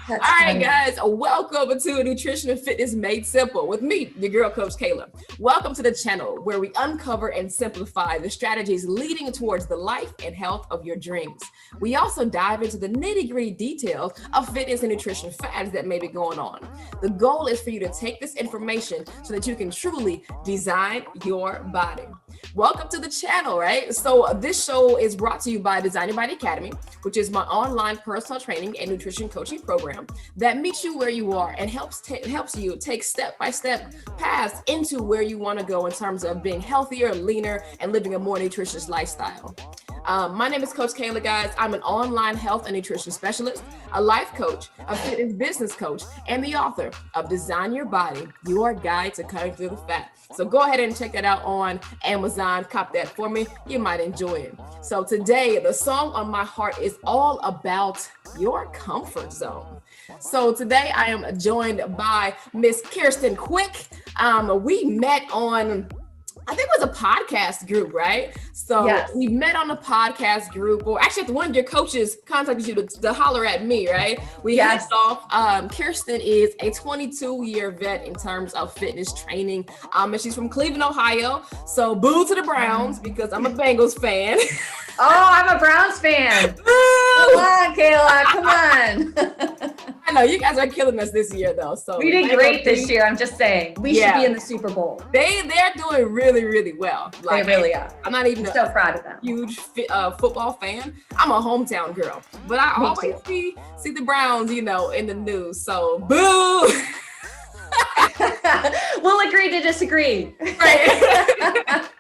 All right, guys, welcome to Nutrition and Fitness Made Simple with me, your girl coach Cailah. Welcome to the channel where we uncover and simplify the strategies leading towards the life and health of your dreams. We also dive into the nitty-gritty details of fitness and nutrition fads that may be going on. The goal is for you to take this information so that you can truly design your body. Welcome to the channel, right? So this show is brought to you by Design Your Body Academy, which is my online personal training and nutrition coaching program that meets you where you are and helps you take step-by-step paths into where you want to go in terms of being healthier, leaner, and living a more nutritious lifestyle. My name is Coach Cailah, guys. I'm an online health and nutrition specialist, a life coach, a fitness business coach, and the author of Design Your Body, Your Guide to Cutting Through the Fat. So go ahead and check that out on Amazon. Cop that for me. You might enjoy it. So today, the song on my heart is all about your comfort zone. So today I am joined by Miss Kirsten Quick. We met on, I think it was a podcast group, right? So yes. We met on a podcast group, or actually one of your coaches contacted you to holler at me, right? We hit off. Kirsten is a 22-year vet in terms of fitness training. And she's from Cleveland, Ohio. So boo to the Browns because I'm a Bengals fan. Oh, I'm a Browns fan. Come on, Cailah, come on. I know you guys are killing us this year, though. So we did great this year. I'm just saying we should be in the Super Bowl. They're doing really, really well. Like, they really are. I'm not even so proud of them. Huge football fan. I'm a hometown girl, but I always see the Browns, in the news. So boo. We'll agree to disagree. Right.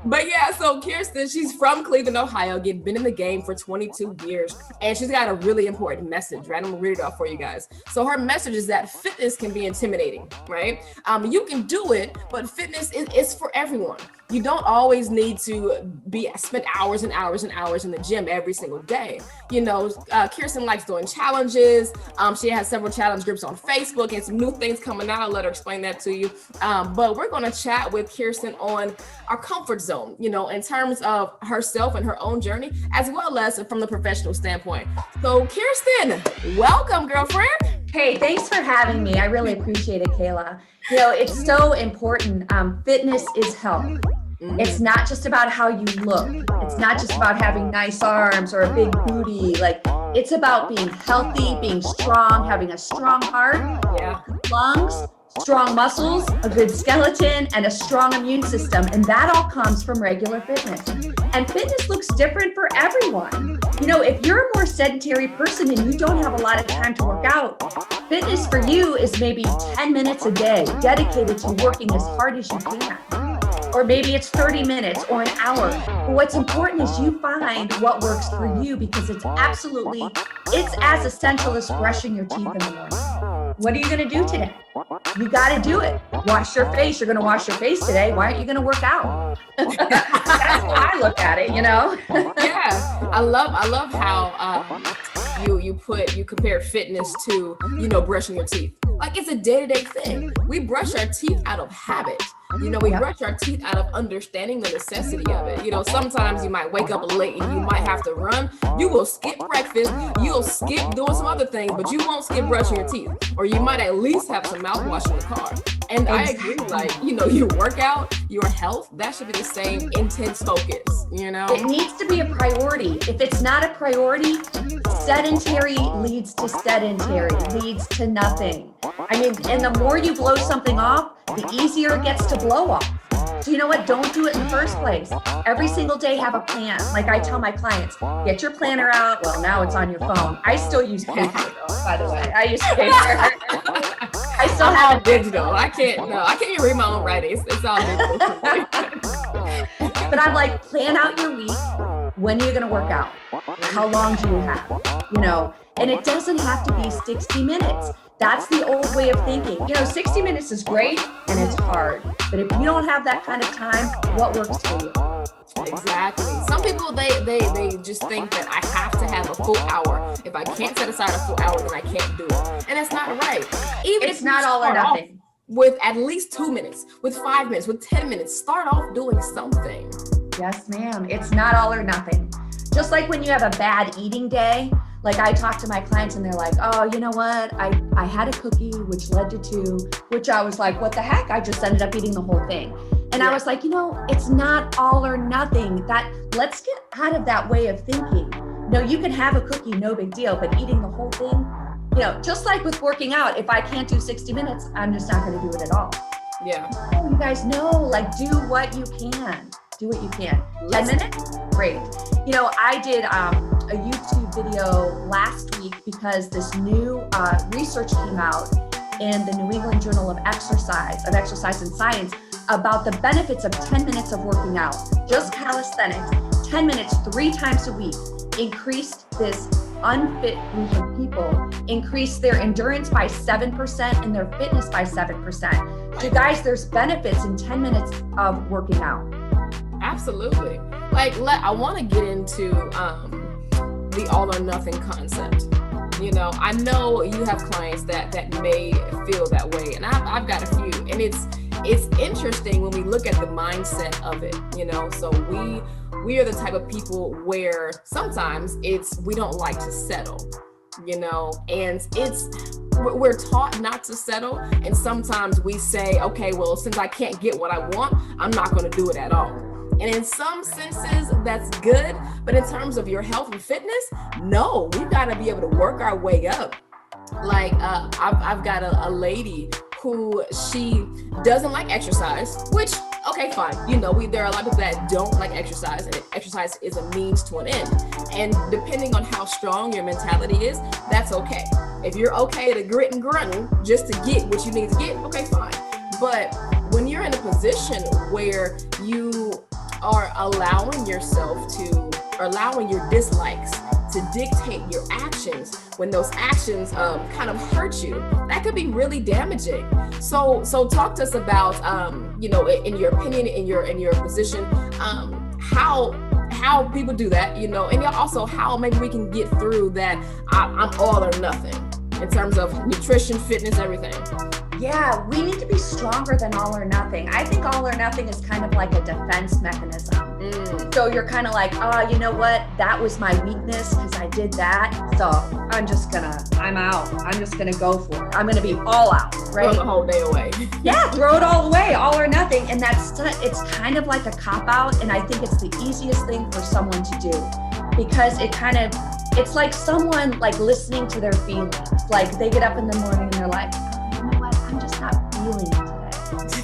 But yeah, so Kirsten, she's from Cleveland, Ohio, been in the game for 22 years, and she's got a really important message, right? I'm gonna read it off for you guys. So her message is that fitness can be intimidating, right? You can do it, but fitness is for everyone. You don't always need to spend hours and hours and hours in the gym every single day. Kirsten likes doing challenges. She has several challenge groups on Facebook and some new things coming out. I'll let her explain that to you. But we're going to chat with Kirsten on our comfort zone, in terms of herself and her own journey, as well as from the professional standpoint. So Kirsten, welcome, girlfriend. Hey, thanks for having me. I really appreciate it, Cailah. It's so important. Fitness is health. It's not just about how you look. It's not just about having nice arms or a big booty. It's about being healthy, being strong, having a strong heart, lungs, strong muscles, a good skeleton, and a strong immune system. And that all comes from regular fitness. And fitness looks different for everyone. If you're a more sedentary person and you don't have a lot of time to work out, fitness for you is maybe 10 minutes a day dedicated to working as hard as you can. Or maybe it's 30 minutes or an hour. But what's important is you find what works for you, because it's as essential as brushing your teeth in the morning. What are you going to do today? You got to do it. Wash your face. You're going to wash your face today. Why aren't you going to work out? That's how I look at it, Yeah. I love how you compare fitness to, brushing your teeth. Like it's a day-to-day thing. We brush our teeth out of habit. We brush our teeth out of understanding the necessity of it. Sometimes you might wake up late and you might have to run. You will skip breakfast. You'll skip doing some other things, but you won't skip brushing your teeth. Or you might at least have some mouthwash in the car. And I agree, your workout, your health, that should be the same intense focus, It needs to be a priority. If it's not a priority, sedentary leads to sedentary, leads to nothing. And the more you blow something off, the easier it gets to blow off. So you know what? Don't do it in the first place. Every single day have a plan. Like I tell my clients, get your planner out. Well, now it's on your phone. I still use paper though, by the way. I use paper. I still have digital. I can't even read my own writing. It's all digital. But I'm like, plan out your week. When are you going to work out? How long do you have? And it doesn't have to be 60 minutes. That's the old way of thinking. 60 minutes is great and it's hard. But if you don't have that kind of time, what works for you? Exactly. Some people, they just think that I have to have a full hour. If I can't set aside a full hour, then I can't do it. And that's not right. Even it's not all or nothing. With at least 2 minutes, with 5 minutes, with 10 minutes, start off doing something. Yes, ma'am. It's not all or nothing. Just like when you have a bad eating day, Like I talk to my clients and they're like, oh, you know what? I had a cookie, which led to 2, which I was like, what the heck? I just ended up eating the whole thing. And I was like, it's not all or nothing. Let's get out of that way of thinking. No, you can have a cookie, no big deal, but eating the whole thing, just like with working out, if I can't do 60 minutes, I'm just not going to do it at all. Yeah. You guys know, like, do what you can. Do what you can. 10 minutes? Great. I did a YouTube video last week because this new research came out in the New England Journal of Exercise and Science about the benefits of 10 minutes of working out. Just calisthenics, 10 minutes 3 times a week increased this unfit group of people, increased their endurance by 7% and their fitness by 7%. So guys, there's benefits in 10 minutes of working out. Absolutely. I want to get into the all or nothing concept. I know you have clients that may feel that way, and I've got a few, and it's interesting when we look at the mindset of it. So we are the type of people where sometimes we don't like to settle. And we're taught not to settle, and sometimes we say, okay, well, since I can't get what I want, I'm not going to do it at all. And in some senses, that's good. But in terms of your health and fitness, no, we've got to be able to work our way up. I've got a lady who she doesn't like exercise, which, okay, fine. There are a lot of people that don't like exercise, and exercise is a means to an end. And depending on how strong your mentality is, that's okay. If you're okay to grit and grunting just to get what you need to get, okay, fine. But when you're in a position where you are allowing your dislikes to dictate your actions, when those actions kind of hurt you, that could be really damaging. So talk to us about, in your opinion, in your position, how people do that, and also how maybe we can get through that. I'm all or nothing in terms of nutrition, fitness, everything. Yeah, we need to be stronger than all or nothing. I think all or nothing is kind of like a defense mechanism. So you're kind of like, oh, you know what? That was my weakness because I did that. So I'm out. I'm just going to go for it. I'm going to be all out, right? Throw the whole day away. Yeah, throw it all away, all or nothing. And it's kind of like a cop-out. And I think it's the easiest thing for someone to do because it's like someone like listening to their feelings. Like they get up in the morning and they're like, you know what? I'm just not feeling it today.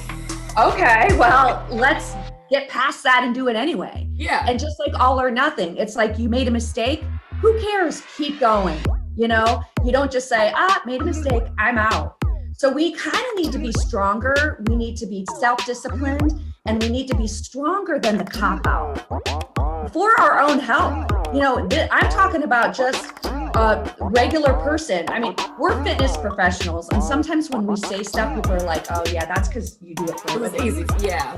Okay, well, let's get past that and do it anyway. Yeah. And just like all or nothing, it's like you made a mistake. Who cares? Keep going. You don't just say, made a mistake, I'm out. So we kind of need to be stronger. We need to be self-disciplined, and we need to be stronger than the cop-out for our own health. I'm talking about just a regular person. I mean, we're fitness professionals, and sometimes when we say stuff, people are like, "Oh yeah, that's because you do it for a living." Easy. Yeah.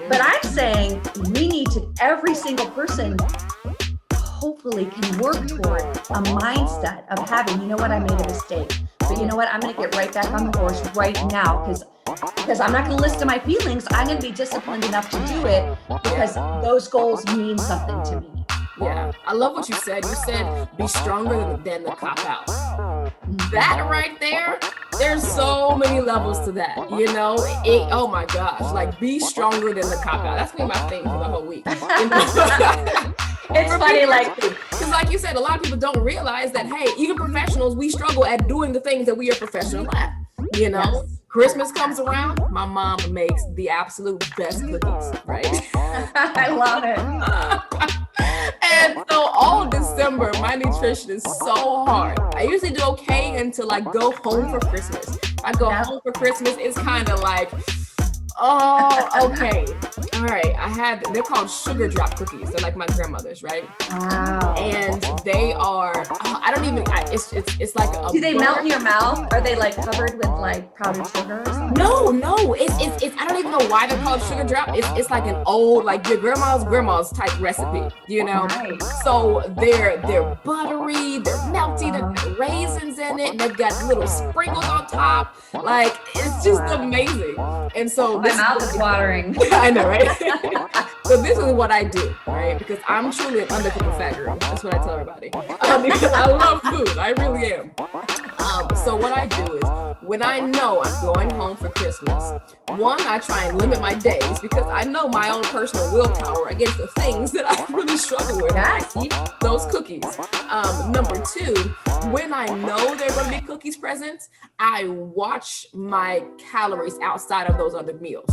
But I'm saying we need to. Every single person, hopefully, can work toward a mindset of having, you know what, I made a mistake, but you know what, I'm going to get right back on the horse right now because I'm not going to listen to my feelings. I'm going to be disciplined enough to do it because those goals mean something to me. Yeah, I love what you said. You said be stronger than the cop-out. That right there, there's so many levels to that, oh my gosh, like be stronger than the cop-out. That's been my thing for the whole week. It's funny, because like you said, a lot of people don't realize that, hey, even professionals, we struggle at doing the things that we are professional at, Yes. Christmas comes around, my mom makes the absolute best cookies, right? I love it. And so all December, my nutrition is so hard. I usually do okay until I go home for Christmas. If I go home for Christmas, it's kind of like, oh, okay. All right. They're called sugar drop cookies. They're like my grandmother's, right? Wow. And they are, it's like a. Do they melt in your mouth? Are they like covered with like powdered sugar or something? No. It's I don't even know why they're called sugar drop. It's like an old, like your grandma's type recipe, Right. So they're buttery, they're melty, they've got raisins in it, and they've got little sprinkles on top. Like, it's just amazing. And so my mouth is watering. I know, right? So this is what I do, right? Because I'm truly an undercooked fat girl. That's what I tell everybody. Because I love food. I really am. So what I do is when I know I'm going home for Christmas, one, I try and limit my days because I know my own personal willpower against the things that I really struggle with. I eat those cookies. Number two, when I know there are going to be cookies present, I watch my calories outside of those other meals.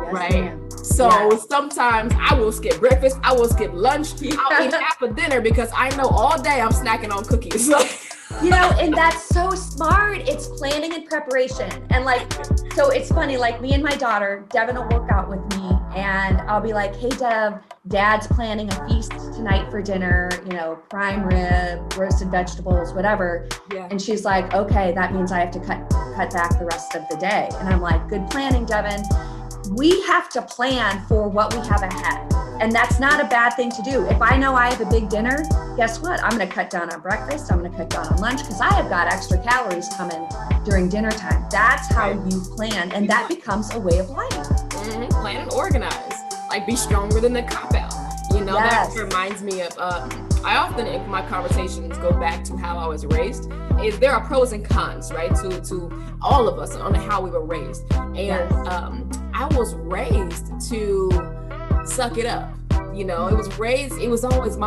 Yes, right? Ma'am. So sometimes I will skip breakfast, I will skip lunch, I'll eat half a dinner because I know all day I'm snacking on cookies. And that's so smart. It's planning and preparation. And so it's funny, me and my daughter, Devin will work out with me and I'll be like, hey, Dev, Dad's planning a feast tonight for dinner, prime rib, roasted vegetables, whatever. Yeah. And she's like, okay, that means I have to cut back the rest of the day. And I'm like, good planning, Devin. We have to plan for what we have ahead. And that's not a bad thing to do. If I know I have a big dinner, guess what? I'm going to cut down on breakfast. I'm going to cut down on lunch because I have got extra calories coming during dinner time. That's how you plan. And that becomes a way of life. Mm-hmm. Plan and organize. Be stronger than the cop-out. That reminds me of, I often in my conversations go back to how I was raised. Is there are pros and cons, right? To all of us on how we were raised. And I was raised to suck it up. Mom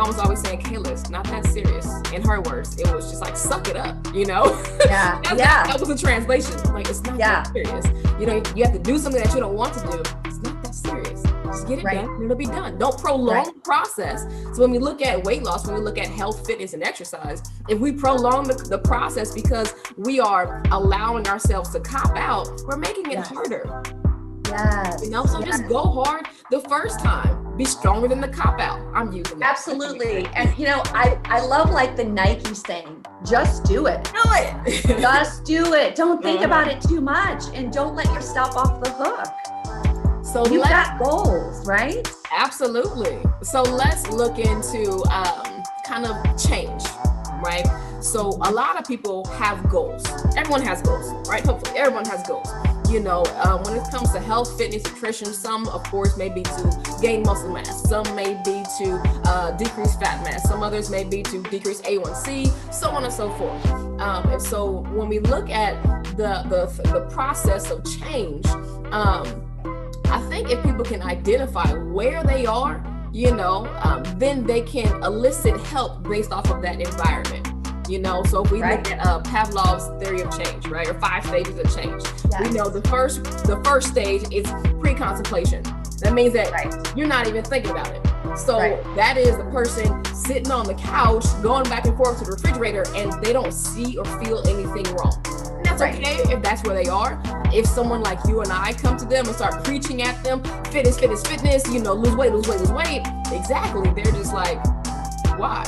was always saying, Cailah, it's not that serious. In her words, it was just suck it up, Yeah. That was a translation. It's not that serious. You have to do something that you don't want to do. It's not that serious. Just get it done and it'll be done. Don't prolong the process. So when we look at weight loss, when we look at health, fitness, and exercise, if we prolong the process because we are allowing ourselves to cop out, we're making it harder. Yes. So just go hard the first time. Be stronger than the cop out. I'm using that. Absolutely. And I love the Nike saying, just do it. Do it. Just do it. Don't think about it too much and don't let yourself off the hook. So you've got goals, right? Absolutely. So let's look into kind of change, right? So a lot of people have goals. Everyone has goals, right? Hopefully everyone has goals. When it comes to health, fitness, nutrition, some of course may be to gain muscle mass. Some may be to decrease fat mass. Some others may be to decrease A1C, so on and so forth. And so when we look at the process of change, I think if people can identify where they are, then they can elicit help based off of that environment. So if we look at Pavlov's theory of change, right, or 5 stages of change, we know the first stage is pre-contemplation. That means that you're not even thinking about it. So that is the person sitting on the couch, going back and forth to the refrigerator, and they don't see or feel anything wrong. And that's okay if that's where they are. If someone like you and I come to them and start preaching at them, fitness, lose weight. Exactly. They're just like, why?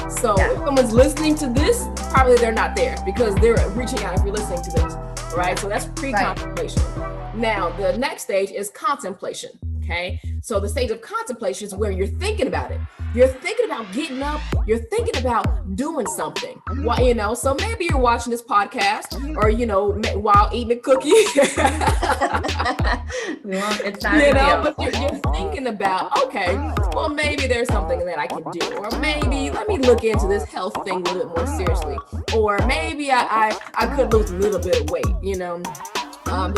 So if someone's listening to this, probably they're not there because they're reaching out if you're listening to this, right? So that's pre-contemplation. Now, the next stage is contemplation, okay? So the stage of contemplation is where you're thinking about it. You're thinking about getting up. You're thinking about doing something. Why, so maybe you're watching this podcast or, while eating a cookie. It's not but you're thinking about, okay, well, maybe there's something that I can do. Or maybe let me look into this health thing a little bit more seriously. Or maybe I could lose a little bit of weight, Then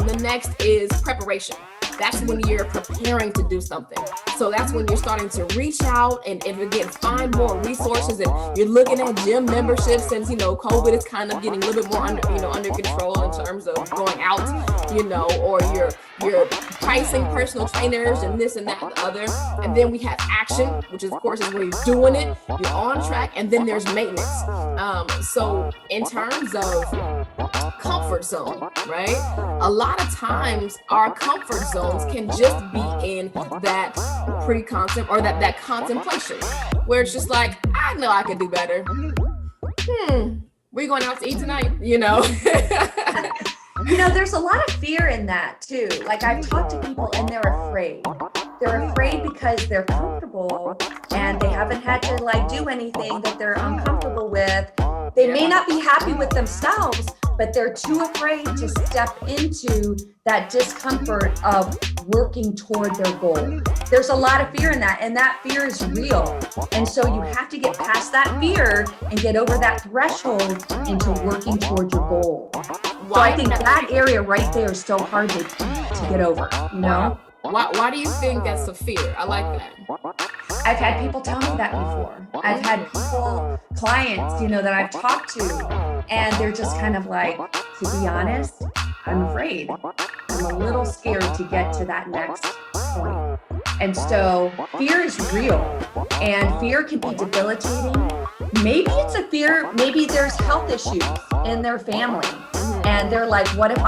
the next is preparation. That's when you're preparing to do something. So that's when you're starting to reach out and again, find more resources, and you're looking at gym memberships since, COVID is kind of getting a little bit more under control in terms of going out, or you're pricing personal trainers and this and that and the other. And then we have action, which is, of course, is where you're doing it, you're on track, and then there's maintenance. So in terms of comfort zone, right? A lot of times our comfort zones can just be in that pre-contempt or that contemplation where it's just like, I know I can do better. We're going out to eat tonight, There's a lot of fear in that too. I've talked to people and they're afraid. They're afraid because they're comfortable and they haven't had to do anything that they're uncomfortable with. They may not be happy with themselves, but they're too afraid to step into that discomfort of working toward their goal. There's a lot of fear in that, and that fear is real. And so you have to get past that fear and get over that threshold into working toward your goal. So I think that area right there is so hard to get over, you know? Why do you think that's a fear? I like that. I've had people tell me that before. I've had clients, you know, that I've talked to, and they're just kind of like, to be honest, I'm afraid. I'm a little scared to get to that next point. And so fear is real, and fear can be debilitating. Maybe it's a fear, maybe there's health issues in their family. And they're like, what if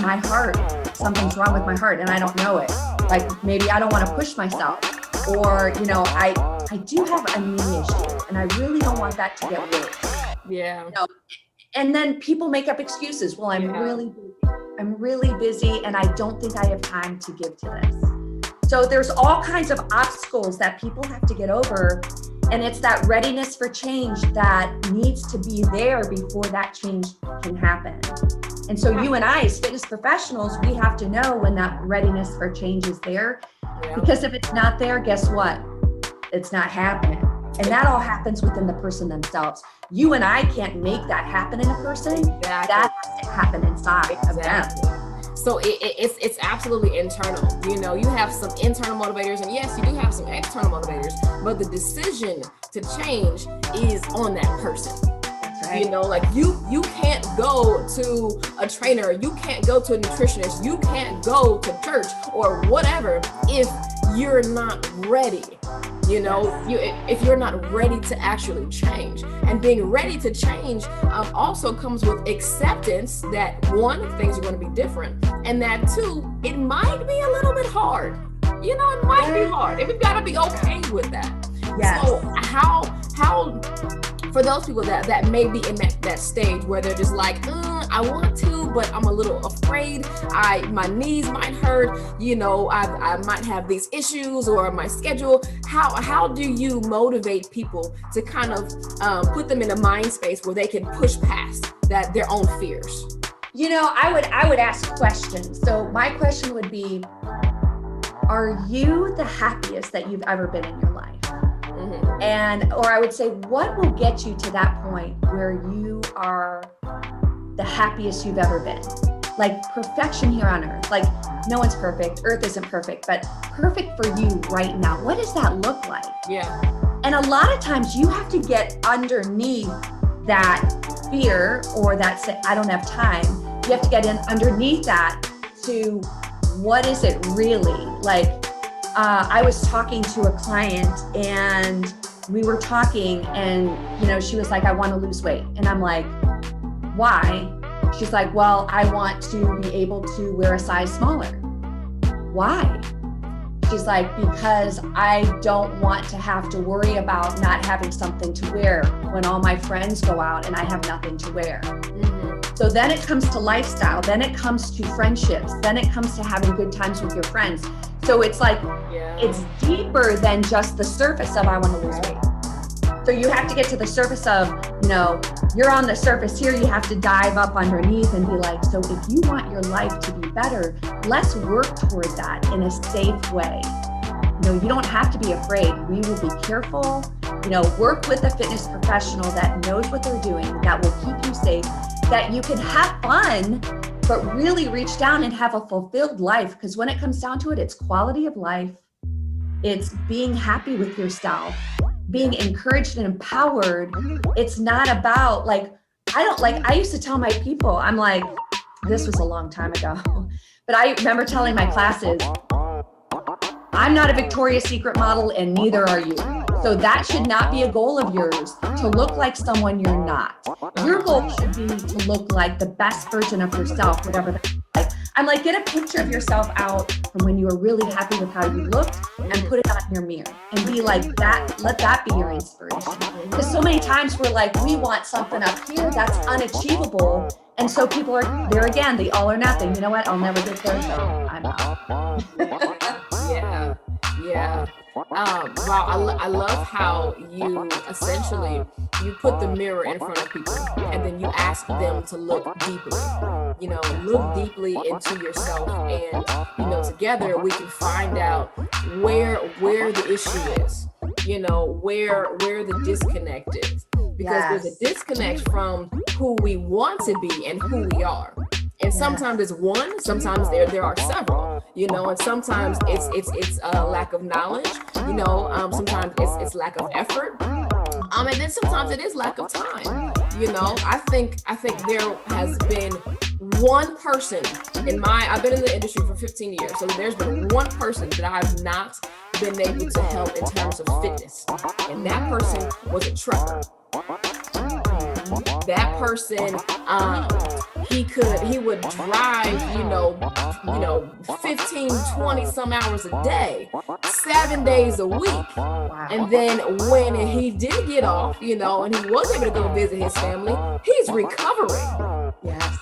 my heart, something's wrong with my heart and I don't know it? Like, maybe I don't want to push myself. Or, you know, I do have a knee issue and I really don't want that to get worse. Yeah. You know? And then people make up excuses. Well, I'm really busy and I don't think I have time to give to this. So there's all kinds of obstacles that people have to get over. And it's that readiness for change that needs to be there before that change can happen. And so you and I, as fitness professionals, we have to know when that readiness for change is there. Because if it's not there, guess what? It's not happening. And that all happens within the person themselves. You and I can't make that happen in a person. Exactly. That has to happen inside of them. So it's absolutely internal. You know, you have some internal motivators, and yes, you do have some external motivators, but the decision to change is on that person. That's right. You know, like you can't go to a trainer, you can't go to a nutritionist, you can't go to church or whatever if you're not ready. You know, if you're not ready to actually change. And being ready to change also comes with acceptance that one, things are going to be different, and that two, it might be a little bit hard. You know, it might be hard, and we've got to be okay with that. Yes. So how for those people that may be in that stage where they're just like, I want to, but I'm a little afraid. My knees might hurt. You know, I might have these issues or my schedule. How do you motivate people to kind of put them in a mind space where they can push past their own fears? You know, I would ask questions. So my question would be, are you the happiest that you've ever been in your life? Or I would say, what will get you to that point where you are the happiest you've ever been? Like perfection here on earth. Like no one's perfect. Earth isn't perfect, but perfect for you right now. What does that look like? Yeah. And a lot of times you have to get underneath that fear or that I don't have time. You have to get in underneath that to what is it really? Like I was talking to a client and we were talking and, you know, she was like, I want to lose weight. And I'm like, why? She's like, well, I want to be able to wear a size smaller. Why? She's like, because I don't want to have to worry about not having something to wear when all my friends go out and I have nothing to wear. So then it comes to lifestyle, then it comes to friendships, then it comes to having good times with your friends. So it's like, it's deeper than just the surface of I want to lose weight. So you have to get to the surface of, you know, you're on the surface here, you have to dive up underneath and be like, so if you want your life to be better, let's work toward that in a safe way. You know, you don't have to be afraid. We will be careful, you know, work with a fitness professional that knows what they're doing, that will keep you safe, that you can have fun, but really reach down and have a fulfilled life. Because when it comes down to it, it's quality of life. It's being happy with yourself, being encouraged and empowered. It's not about I used to tell my people, I'm like, this was a long time ago, but I remember telling my classes, I'm not a Victoria's Secret model and neither are you. So that should not be a goal of yours to look like someone you're not. Your goal should be to look like the best version of yourself, whatever that is like. I'm like, get a picture of yourself out from when you were really happy with how you looked and put it on your mirror and be like that, let that be your inspiration. Because so many times we're like, we want something up here that's unachievable. And so people are there again, the all or nothing. You know what? I'll never get there, so I'm out. Yeah. Wow, I love how you essentially, you put the mirror in front of people and then you ask ask them to look deeply, look deeply into yourself, and, together we can find out where the issue is, where the disconnect is, because there's a disconnect from who we want to be and who we are. And sometimes it's one, sometimes there are several, and sometimes it's a lack of knowledge, sometimes it's lack of effort. And then sometimes it is lack of time. I think there has been one person I've been in the industry for 15 years. So there's been one person that I've not been able to help in terms of fitness. And that person was a trucker. That person, he would drive, 15, 20 some hours a day, 7 days a week. Wow. And then when he did get off, and he was able to go visit his family, he's recovering. Yes.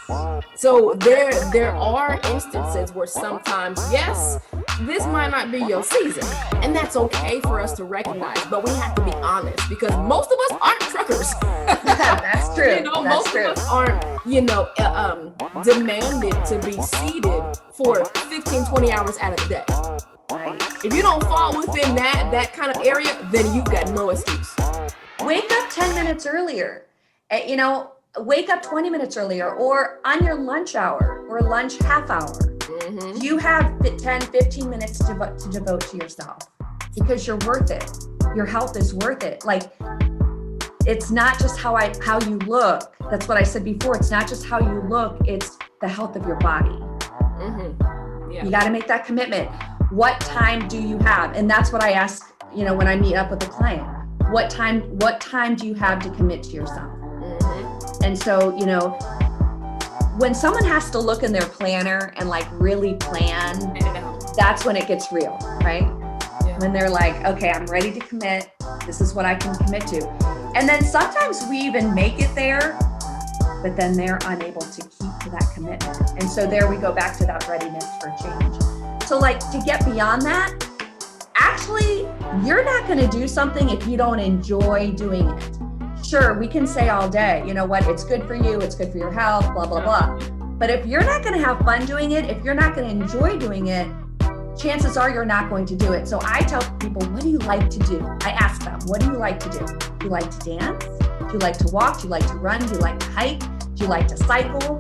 So there are instances where sometimes, yes, this might not be your season, and that's okay for us to recognize, but we have to be honest, because most of us aren't truckers. That's true. Most of us aren't, demanded to be seated for 15, 20 hours out of the day. Right. If you don't fall within that kind of area, then you've got no excuse. Wake up 10 minutes earlier. Wake up 20 minutes earlier, or on your lunch hour or lunch half hour. Mm-hmm. You have 10, 15 minutes to devote to yourself, because you're worth it. Your health is worth it. Like, it's not just how you look. That's what I said before. It's not just how you look. It's the health of your body. Mm-hmm. Yeah. You got to make that commitment. What time do you have? And that's what I ask, when I meet up with a client. What time do you have to commit to yourself? Mm-hmm. And so, when someone has to look in their planner and really plan, that's when it gets real, right? Yeah. When they're like, okay, I'm ready to commit. This is what I can commit to. And then sometimes we even make it there, but then they're unable to keep to that commitment. And so there we go back to that readiness for change. So to get beyond that, actually, you're not going to do something if you don't enjoy doing it. Sure, we can say all day, you know what, it's good for you, it's good for your health, blah, blah, blah. But if you're not going to have fun doing it, if you're not going to enjoy doing it, chances are you're not going to do it. So I tell people, what do you like to do? I ask them, what do you like to do? Do you like to dance? Do you like to walk? Do you like to run? Do you like to hike? Do you like to cycle?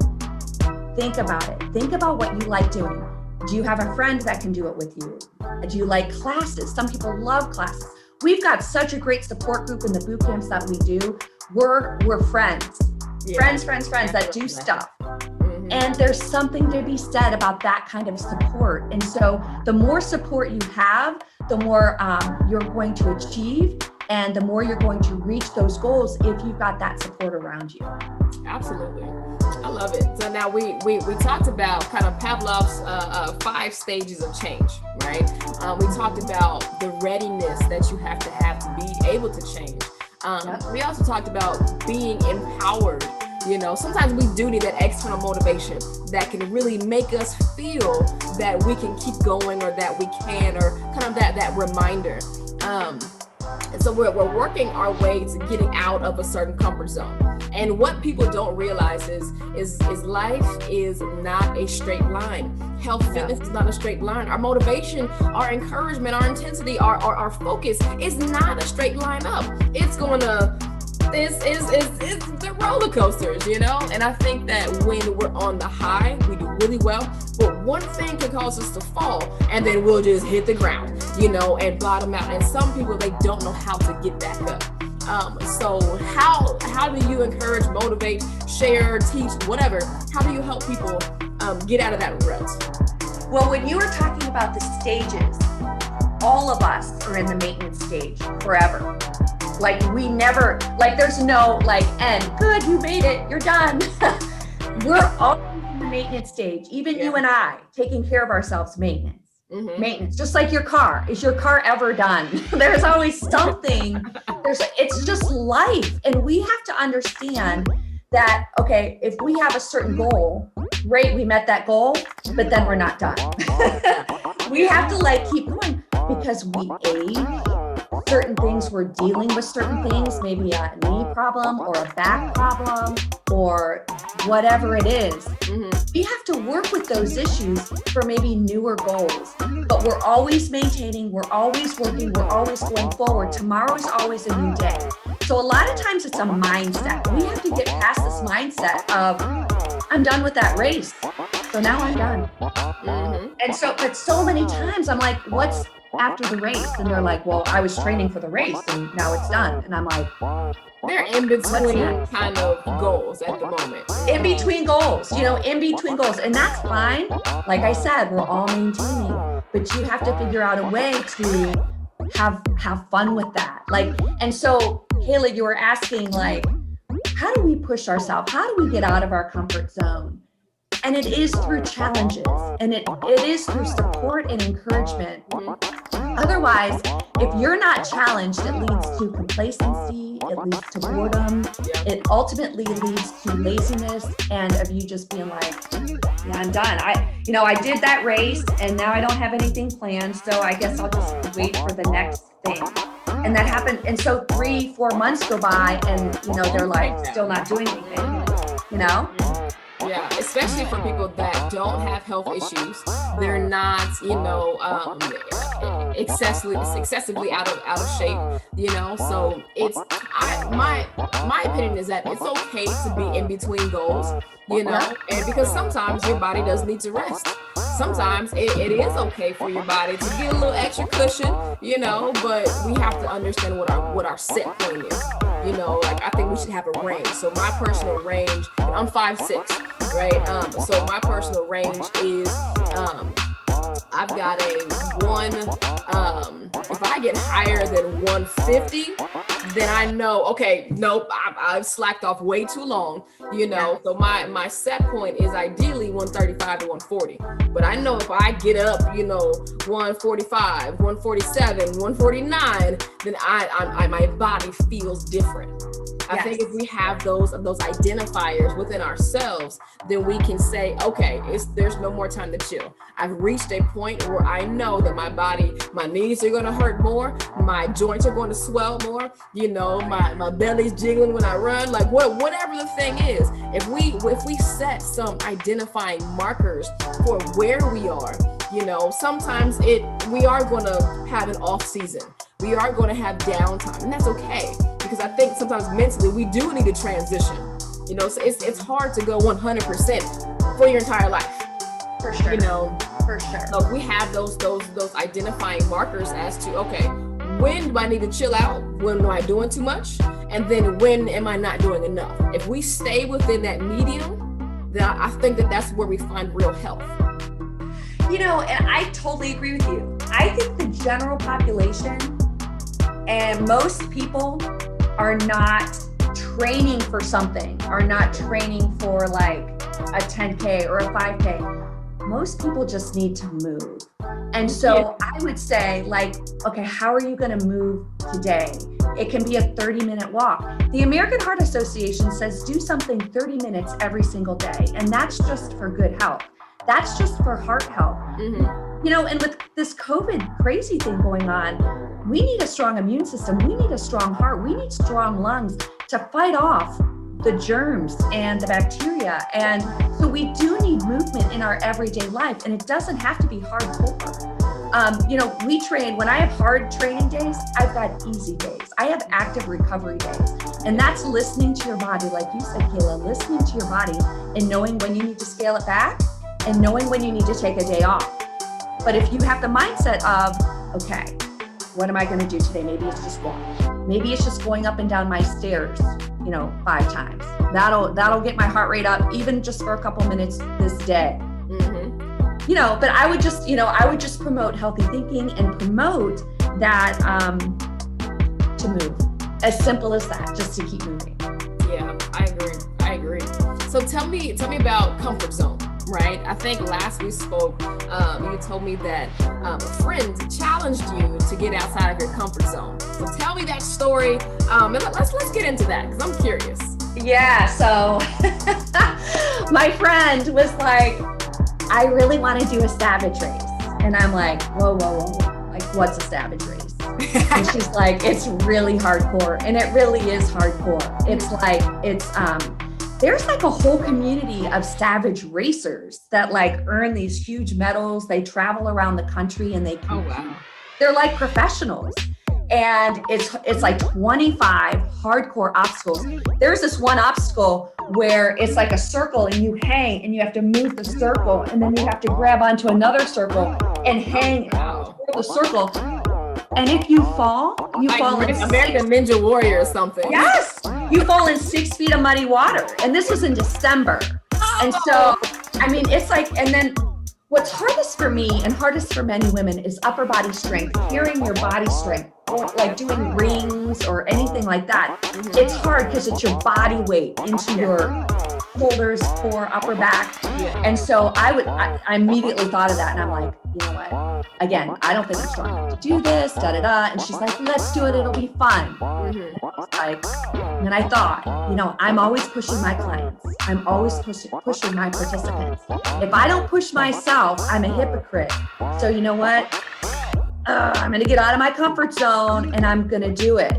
Think about it. Think about what you like doing. Do you have a friend that can do it with you? Do you like classes? Some people love classes. We've got such a great support group in the boot camps that we do. We're friends. Yeah. Friends that do stuff. Mm-hmm. And there's something to be said about that kind of support. And so the more support you have, the more you're going to achieve, and the more you're going to reach those goals if you've got that support around you. Absolutely. I love it. So now we talked about kind of Pavlov's 5 stages of change, right? We talked about the readiness that you have to be able to change. We also talked about being empowered. Sometimes we do need that external motivation that can really make us feel that we can keep going, or that we can, or kind of that reminder. And so we're working our way to getting out of a certain comfort zone. And what people don't realize is life is not a straight line. Health, fitness is not a straight line. Our motivation, our encouragement, our intensity, our focus is not a straight line up. It's the roller coasters, And I think that when we're on the high, we do really well. But one thing can cause us to fall, and then we'll just hit the ground, and bottom out. And some people, they don't know how to get back up. So how do you encourage, motivate, share, teach, whatever? How do you help people get out of that rut? Well, when you were talking about the stages, all of us are in the maintenance stage forever. We never, there's no end. Good, you made it, you're done. We're always in the maintenance stage. Even you and I, taking care of ourselves, maintenance. Mm-hmm. Maintenance, just like your car. Is your car ever done? There's always something. It's just life. And we have to understand that, okay, if we have a certain goal, great, we met that goal, but then we're not done. We have to keep going, because we age, certain things, we're dealing with certain things, maybe a knee problem or a back problem or whatever it is. We have to work with those issues for maybe newer goals, but we're always maintaining, we're always working, we're always going forward. Tomorrow is always a new day. So a lot of times it's a mindset. We have to get past this mindset of, I'm done with that race, so now I'm done. And so, but so many times I'm like, what's after the race? And they're like, well, I was training for the race and now it's done. And I'm like, they're in between kind of goals at the moment. In between goals, in between goals. And that's fine. Like I said, we're all maintaining, but you have to figure out a way to have fun with that. And so Cailah, you were asking how do we push ourselves? How do we get out of our comfort zone? And it is through challenges, and it is through support and encouragement. Otherwise, if you're not challenged, it leads to complacency, it leads to boredom, it ultimately leads to laziness, and of you just being like, yeah, I'm done. I did that race, and now I don't have anything planned, so I guess I'll just wait for the next thing. And that happened, and so 3-4 months go by, and they're like still not doing anything. Yeah, especially for people that don't have health issues. They're not, excessively out of shape, So my opinion is that it's okay to be in between goals, and because sometimes your body does need to rest. Sometimes it is okay for your body to get a little extra cushion, but we have to understand what our set point is. I think we should have a range. So my personal range, I'm 5'6", right? So my personal range is, I've got a one, if I get higher than 150, then I know, okay, nope, I've slacked off way too long, So my set point is ideally 135 to 140. But I know if I get up, 145, 147, 149, then my body feels different. I think if we have those identifiers within ourselves, then we can say, okay, there's no more time to chill. I've reached a point where I know that my knees are going to hurt more, my joints are going to swell more, my belly's jiggling when I run, whatever the thing is. If we set some identifying markers for where we are, sometimes we are going to have an off season. We are going to have downtime, and that's okay. Because I think sometimes mentally we do need to transition. So it's hard to go 100% for your entire life. For sure. For sure. So we have those identifying markers as to, okay, when do I need to chill out? When am I doing too much? And then when am I not doing enough? If we stay within that medium, then I think that's where we find real health. And I totally agree with you. I think the general population and most people are not training for something, are not training for a 10K or a 5K. Most people just need to move. And so I would say okay, how are you going to move today? It can be a 30-minute walk. The American Heart Association says do something 30 minutes every single day. And that's just for good health. That's just for heart health. And with this COVID crazy thing going on, we need a strong immune system. We need a strong heart. We need strong lungs to fight off the germs and the bacteria. And so we do need movement in our everyday life. And it doesn't have to be hardcore. We train, when I have hard training days, I've got easy days. I have active recovery days. And that's listening to your body. Like you said, Cailah, listening to your body and knowing when you need to scale it back and knowing when you need to take a day off. But if you have the mindset of, okay, what am I going to do today? Maybe it's just walking. Maybe it's just going up and down my stairs, 5 times. That'll get my heart rate up, even just for a couple minutes this day. But I would just promote healthy thinking and promote that to move. As simple as that, just to keep moving. Yeah, I agree. So tell me about comfort zone. Right. I think last we spoke, you told me that a friend challenged you to get outside of your comfort zone. So tell me that story. And let's get into that because I'm curious. Yeah. So my friend was like, I really want to do a savage race. And I'm like, whoa. Like, what's a savage race? And she's like, it's really hardcore. And it really is hardcore. It's like, there's like a whole community of savage racers that like earn these huge medals. They travel around the country and they compete. Oh, wow. They're like professionals. And it's like 25 hardcore obstacles. There's this one obstacle where it's like a circle and you hang and you have to move the circle and then you have to grab onto another circle and hang the circle. And if you fall, like fall in American Ninja Warrior or something. Yes, you fall in 6 feet of muddy water. And this was in December. And so, I mean, it's like, and then what's hardest for me and hardest for many women is upper body strength, hearing your body strength, or like doing rings or anything like that. It's hard because it's your body weight into your shoulders, core, upper back. And so I immediately thought of that and I'm like, you know what? Again, I don't think I'm strong enough to do this, And she's like, let's do it. It'll be fun. And then I thought, I'm always pushing my clients. I'm always pushing my participants. If I don't push myself, I'm a hypocrite. So you know what? I'm going to get out of my comfort zone and I'm going to do it.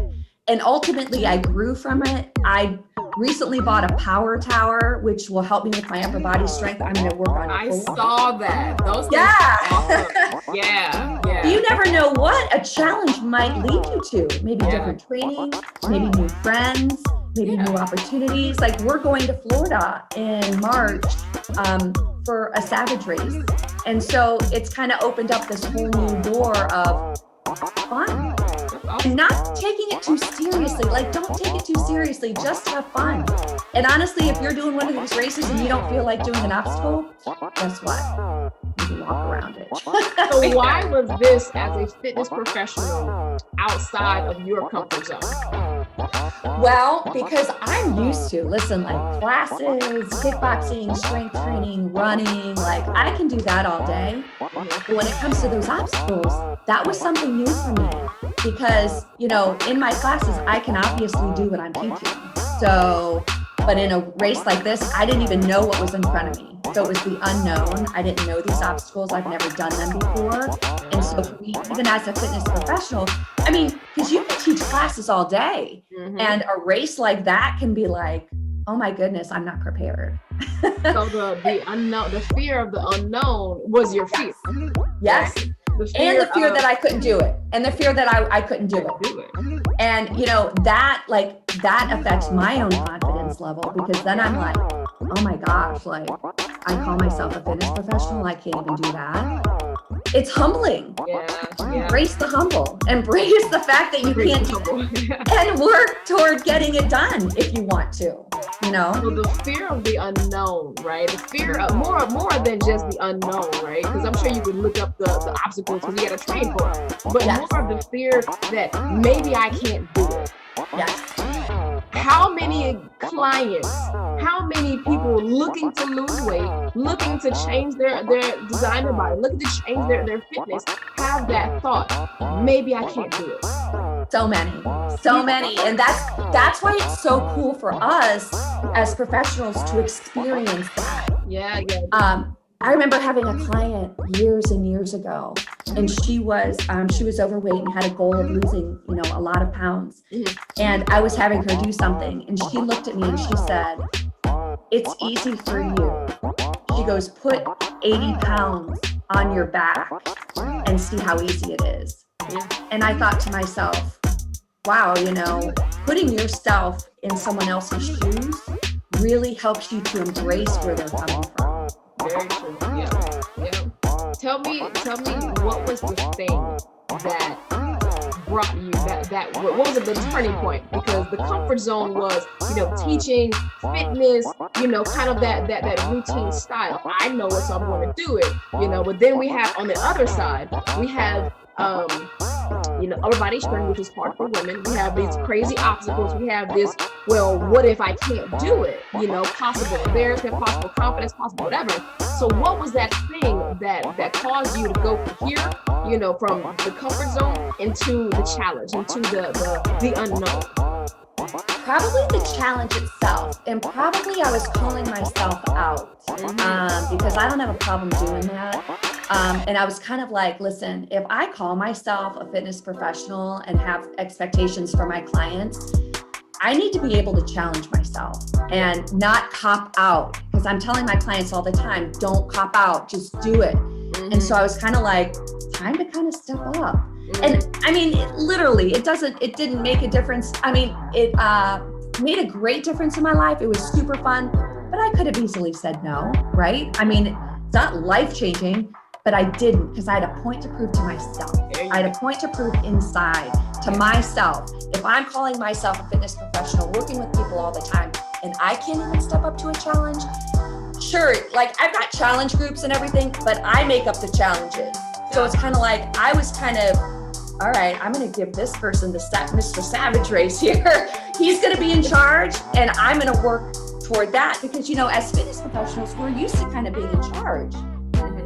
And ultimately I grew from it. I recently bought a power tower, which will help me with my upper body strength. I'm going to work on it. I saw that. Those awesome. Yeah. You never know what a challenge might lead you to. Maybe different training, maybe new friends, maybe new opportunities. Like we're going to Florida in March for a savage race. And so it's kind of opened up this whole new door of fun. And not taking it too seriously. Like, don't take it too seriously. Just have fun. And honestly, if you're doing one of these races and you don't feel like doing an obstacle, guess what? You can walk around it. So why was this, as a fitness professional, outside of your comfort zone? Well, because I'm used to, like classes, kickboxing, strength training, running, like I can do that all day. But when it comes to those obstacles, that was something new for me because, in my classes, I can obviously do what I'm teaching. So, but in a race like this, I didn't even know what was in front of me. So it was the unknown. I didn't know these obstacles. I've never done them before. And so for me, even as a fitness professional, because you can teach classes all day and a race like that can be like, oh my goodness, I'm not prepared. So the unknown, the fear of the unknown was your fear. Yes. And the fear that I couldn't do it. And the fear that I couldn't do it. And that affects my own confidence level because then I'm like, oh my gosh, like I call myself a fitness professional. I can't even do that. It's humbling. Embrace the humble. Embrace the fact that you can't do it and work toward getting it done if you want to, So the fear of the unknown, right? The fear of more than just the unknown, right? Because I'm sure you could look up the obstacles because you got to train for it. But more of the fear that maybe I can't do it. Yes. How many clients, how many people looking to lose weight, looking to change their design their body, looking to change their fitness, have that thought, maybe I can't do it. So many. And that's why it's so cool for us as professionals to experience that. Yeah. I remember having a client years and years ago, and she was overweight and had a goal of losing, a lot of pounds. And I was having her do something, and she looked at me and she said, "It's easy for you." She goes, "Put 80 pounds on your back and see how easy it is." And I thought to myself, wow, putting yourself in someone else's shoes really helps you to embrace where they're coming from. Very true. Yeah. Tell me what was the thing that brought you what was the turning point? Because the comfort zone was, teaching, fitness, kind of that routine style. I know it, so I'm going to do it, but then we have on the other side, we have upper body strength, which is hard for women. We have these crazy obstacles. We have this, well, what if I can't do it? Possible embarrassment, possible confidence, possible whatever. So what was that thing that caused you to go from here, from the comfort zone into the challenge, into the unknown? Probably the challenge itself, and probably I was calling myself out because I don't have a problem doing that. And I was kind of like, listen, if I call myself a fitness professional and have expectations for my clients, I need to be able to challenge myself and not cop out, because I'm telling my clients all the time, don't cop out, just do it. And so I was kind of like, time to kind of step up. And I mean, it didn't make a difference. I mean, it made a great difference in my life. It was super fun, but I could have easily said no, right? I mean, it's not life-changing, but I didn't, because I had a point to prove to myself. I had a point to prove inside to myself. If I'm calling myself a fitness professional, working with people all the time, and I can't even step up to a challenge, sure, like I've got challenge groups and everything, but I make up the challenges. So it's kind of like, I was kind of, all right, I'm going to give this person the Mr. Savage race here. He's going to be in charge, and I'm going to work toward that, because, you know, as fitness professionals, we're used to kind of being in charge.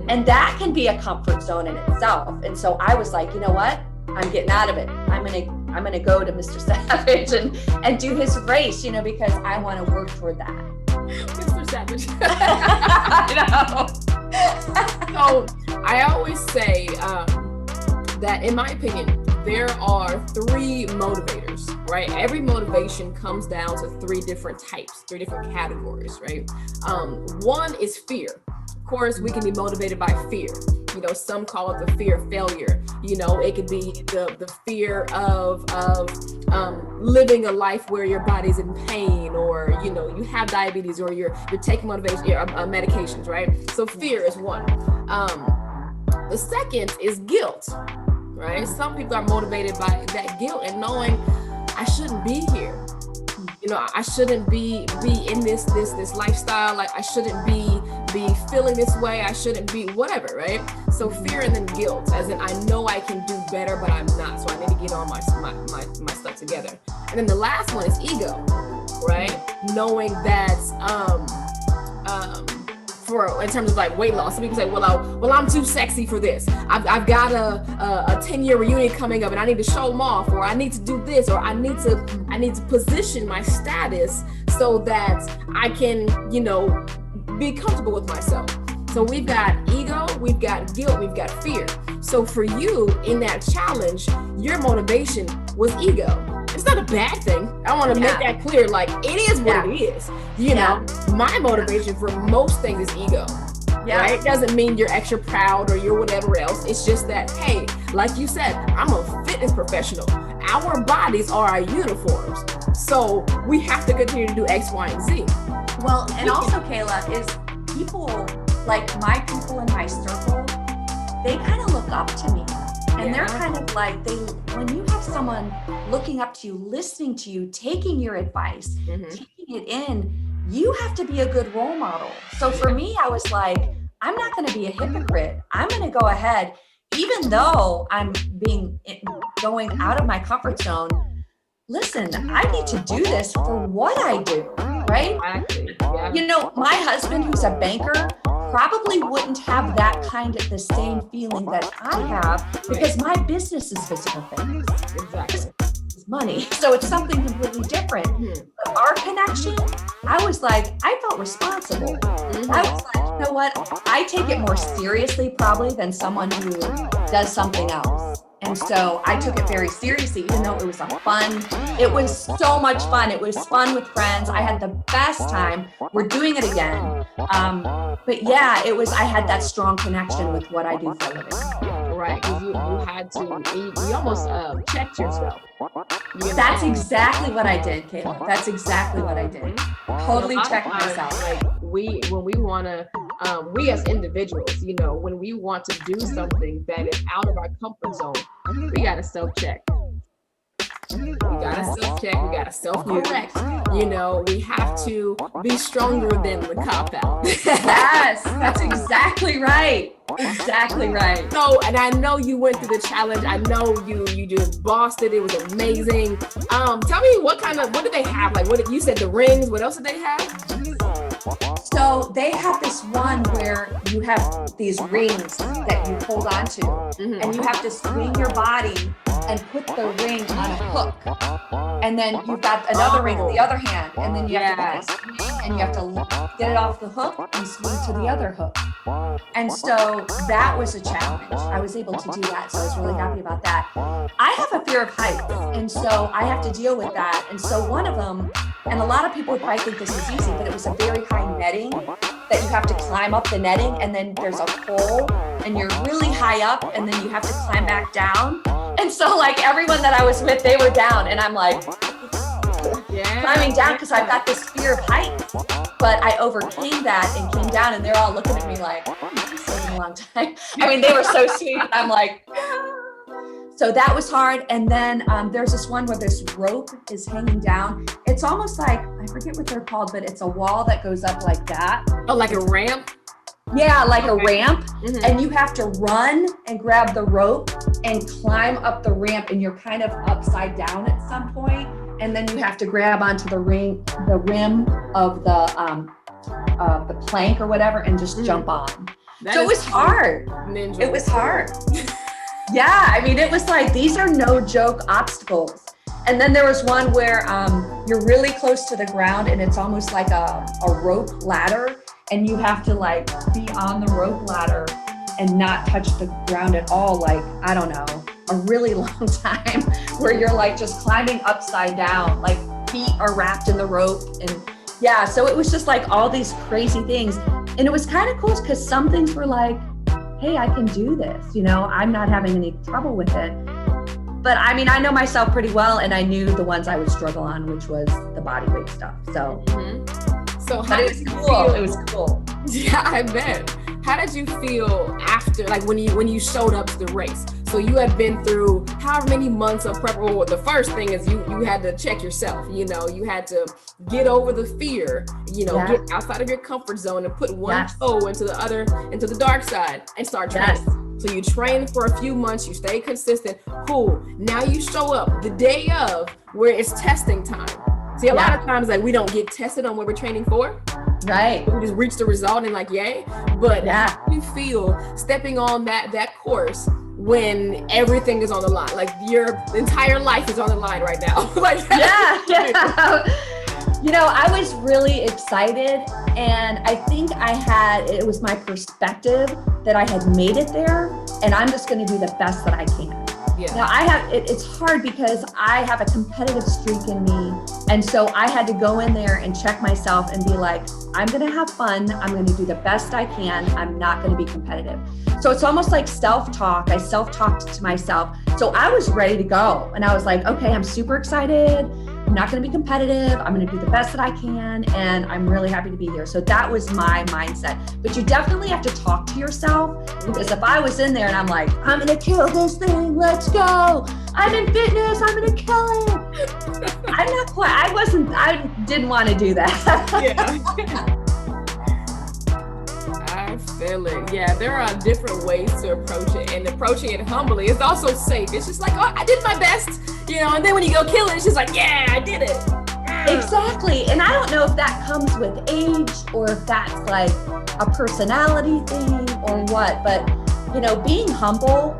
And that can be a comfort zone in itself. And so I was like, you know what? I'm getting out of it. I'm gonna go to Mr. Savage and do his race, you know, because I want to work toward that. Mr. Savage. I know. So I always say that, in my opinion, there are 3 motivators, right? Every motivation comes down to 3 different types, 3 different categories, right? One is fear. Of course, we can be motivated by fear. You know, some call it the fear of failure. You know, it could be the fear of living a life where your body's in pain, or, you know, you have diabetes, or you're taking medications, right? So fear is one. The second is guilt, right? Some people are motivated by that guilt and knowing, I shouldn't be here. You know, I shouldn't be in this lifestyle. Like, I shouldn't be feeling this way. I shouldn't be whatever, right? So fear, and then guilt, as in I know I can do better, but I'm not. So I need to get all my stuff together. And then the last one is ego, right? Knowing that in terms of like weight loss, some people say, well, I'm too sexy for this. I've got a 10-year reunion coming up, and I need to show them off, or I need to do this, or I need to position my status so that I can, you know, be comfortable with myself. So we've got ego, we've got guilt, we've got fear. So for you in that challenge, your motivation was ego. It's not a bad thing. I want to make that clear. Like, it is what it is. You know, my motivation for most things is ego. Right? It doesn't mean you're extra proud or you're whatever else. It's just that, hey, like you said, I'm a fitness professional. Our bodies are our uniforms. So we have to continue to do X, Y, and Z. Well, and also, Cailah, is people, like my people in my circle, they kind of look up to me. And they're kind of like, when you have someone looking up to you, listening to you, taking your advice, taking it in, you have to be a good role model. So for me, I was like, I'm not going to be a hypocrite. I'm going to go ahead, even though I'm going out of my comfort zone. Listen, I need to do this for what I do, right? Exactly. Yeah. You know, my husband, who's a banker, probably wouldn't have the same feeling that I have, because my business is physical fitness. Exactly. It's money. So it's something completely different. But our connection, I was like, I felt responsible. I was like, you know what? I take it more seriously probably than someone who does something else. And so I took it very seriously, even though it was it was so much fun. It was fun with friends. I had the best time. We're doing it again. But yeah, I had that strong connection with what I do for a living. Right, because you had to, you almost checked yourself. You know? That's exactly what I did, Cailah. That's exactly what I did. Totally checked myself. Like when we want to, we as individuals, you know, when we want to do something that is out of our comfort zone, we got to self-check. We gotta self-check, we gotta self-correct. You know, we have to be stronger than the cop-out. Yes, that's exactly right. Exactly right. So, and I know you went through the challenge. I know you just bossed it. It was amazing. Tell me what did they have? Like, you said the rings, what else did they have? So they have this one where you have these rings that you hold on to, and you have to swing your body and put the ring on a hook. And then you've got another ring in the other hand, and then you have to swing, and you have to get it off the hook and swing to the other hook. And so that was a challenge. I was able to do that. So I was really happy about that. I have a fear of heights. And so I have to deal with that. And so one of them, and a lot of people would probably think this is easy, but it was a very high netting that you have to climb up the netting, and then there's a pole and you're really high up, and then you have to climb back down. And so like everyone that I was with, they were down, and I'm like climbing down because I've got this fear of heights. But I overcame that and came down, and they're all looking at me like, this is taking a long time. I mean, they were so sweet. I'm like, so that was hard. And then there's this one where this rope is hanging down. It's almost like, I forget what they're called, but it's a wall that goes up like that. Oh, like a ramp? Yeah, like a ramp. Mm-hmm. And you have to run and grab the rope and climb up the ramp, and you're kind of upside down at some point. And then you have to grab onto the rim of the plank or whatever, and just jump on. So it was hard. Ninja. It was hard. Yeah, I mean, it was like, these are no joke obstacles. And then there was one where you're really close to the ground, and it's almost like a rope ladder, and you have to like be on the rope ladder and not touch the ground at all. Like, I don't know, a really long time where you're like just climbing upside down, like feet are wrapped in the rope. And yeah, so it was just like all these crazy things. And it was kind of cool because some things were like, hey, I can do this, you know, I'm not having any trouble with it. But I mean, I know myself pretty well, and I knew the ones I would struggle on, which was the body weight stuff. So, so but it was cool. It was cool. Yeah, I bet. How did you feel after, like when you showed up to the race? So you had been through however many months of prep. Well, the first thing is you had to check yourself. You know, you had to get over the fear. You know, get outside of your comfort zone and put one toe into the dark side and start training. So you train for a few months, you stay consistent. Cool. Now you show up the day of where it's testing time. See, a lot of times like we don't get tested on what we're training for. Right. We just reach the result and like, yay. But how do you feel stepping on that course when everything is on the line? Like your entire life is on the line right now. Like, You know, I was really excited, and I think it was my perspective that I had made it there, and I'm just going to do the best that I can. Yeah. Now it's hard because I have a competitive streak in me. And so I had to go in there and check myself and be like, I'm going to have fun. I'm going to do the best I can. I'm not going to be competitive. So it's almost like self-talk. I self-talked to myself. So I was ready to go. And I was like, okay, I'm super excited. I'm not going to be competitive. I'm going to do the best that I can. And I'm really happy to be here. So that was my mindset. But you definitely have to talk to yourself, because if I was in there and I'm like, I'm going to kill this thing, let's go. I'm in fitness, I'm going to kill it. I didn't want to do that. I feel it. Yeah, there are different ways to approach it, and approaching it humbly is also safe. It's just like, oh, I did my best, you know, and then when you go kill it, it's just like, yeah, I did it. Exactly. And I don't know if that comes with age or if that's like a personality thing or what, but you know, being humble,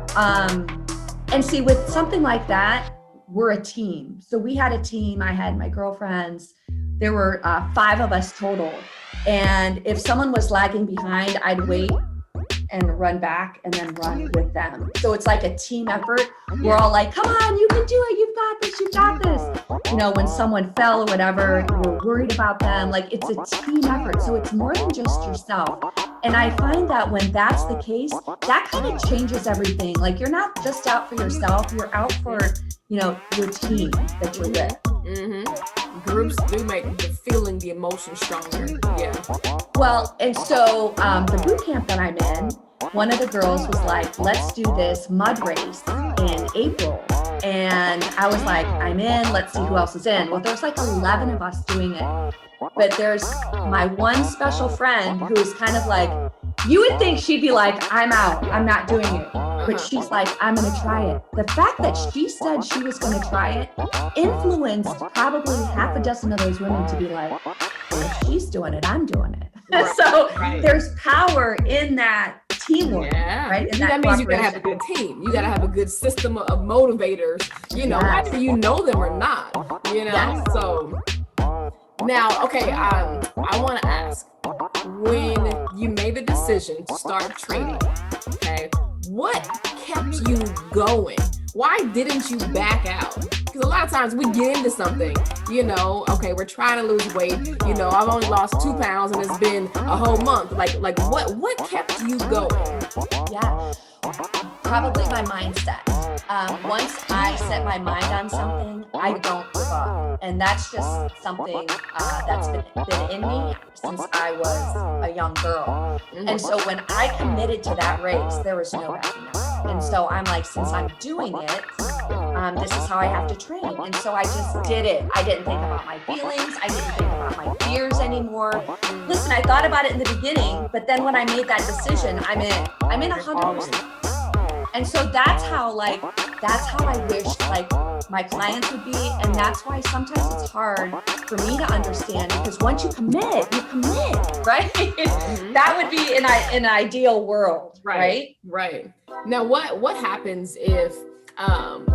and see, with something like that, we're a team. So we had a team. I had my girlfriends. There were 5 of us total. And if someone was lagging behind, I'd wait and run back and then run with them. So it's like a team effort. We're all like, come on, you can do it. You've got this. You've got this. You know, when someone fell or whatever, you're worried about them. Like, it's a team effort. So it's more than just yourself. And I find that when that's the case, that kind of changes everything. Like, you're not just out for yourself. You're out for, you know, your team that you're with. Mm-hmm. Groups do make the emotion stronger. Yeah. Well, and so the boot camp that I'm in, one of the girls was like, let's do this mud race in April. And I was like, I'm in, let's see who else is in. Well, there's like 11 of us doing it. But there's my one special friend who is kind of like, you would think she'd be like, I'm out, I'm not doing it. But she's like, I'm going to try it. The fact that she said she was going to try it influenced probably half a dozen of those women to be like, well, if she's doing it, I'm doing it. Right. So there's power in that teamwork, right? That means you got to have a good team. You got to have a good system of motivators, you know, whether you know them or not, you know? So now, okay, I want to ask, when you made the decision to start training, okay, what kept you going? Why didn't you back out? Because a lot of times we get into something, okay, we're trying to lose weight, I've only lost 2 pounds and it's been a whole month. Like what kept you going? Yeah, probably my mindset. Once I set my mind on something, I don't give up. And that's just something that's been in me since I was a young girl. And so when I committed to that race, there was no backing out. And so I'm like, since I'm doing it, this is how I have to train. And so I just did it. I didn't think about my feelings. I didn't think about my fears anymore. Listen, I thought about it in the beginning, but then when I made that decision, I'm in 100%. And so that's how I wish my clients would be. And that's why sometimes it's hard for me to understand, because once you commit, right? That would be in an ideal world, right? Right. Now, what happens if,